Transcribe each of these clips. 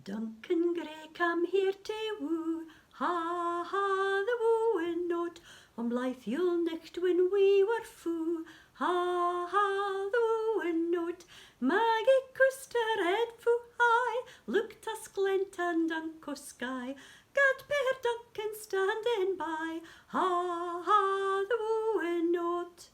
Duncan Gray come here to woo, ha ha the wooing note. On blithe Yule nicht when we were foo, ha ha the wooing note. Maggie kissed her head foo high, looked asclent and unco sky. Gat Pear Duncan standing by, ha ha the wooing note.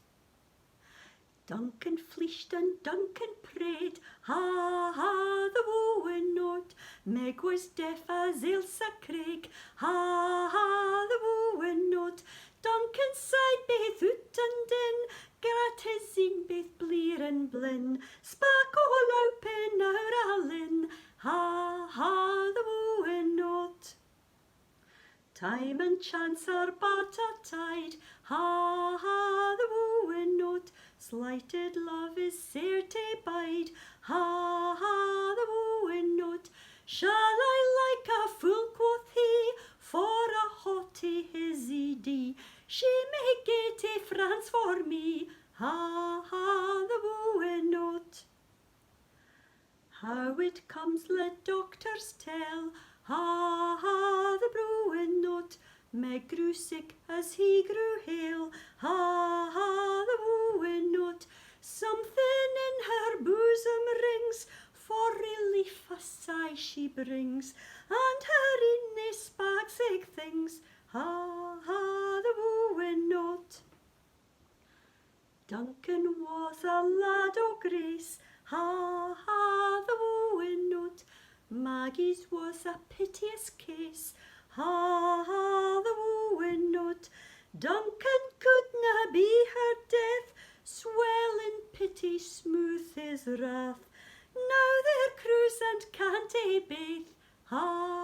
Duncan fleeched and Duncan prayed, ha ha the wooing note. Meg was deaf as Ailsa Craig, ha ha the wooing note. Duncan sighed baith out and in, grat his zine baith blear and blin. Spak all open our allin, ha ha the wooing note. Time and chance are but a tide, ha ha the wooing note. Slighted love is sair to bide, ha ha the wooing note. Shall I like a fool, quoth he, for a haughty hizzy dee? She may gae to France for me, ha ha the wooing note. How it comes let doctors tell, ha ha the brewing note. Meg grew sick as he grew hale, ha ha the wooing note. Something in her bosom rings, for relief a sigh she brings, and her innie sparks egg things, ha ha the wooing note. Duncan was a lad o' grace, ha ha the wooing note. Maggie's was a piteous case, ha ha the wooing note. Duncan couldna be her death, swell in pity smooth his wrath. Now they're cruise and can't baith, ha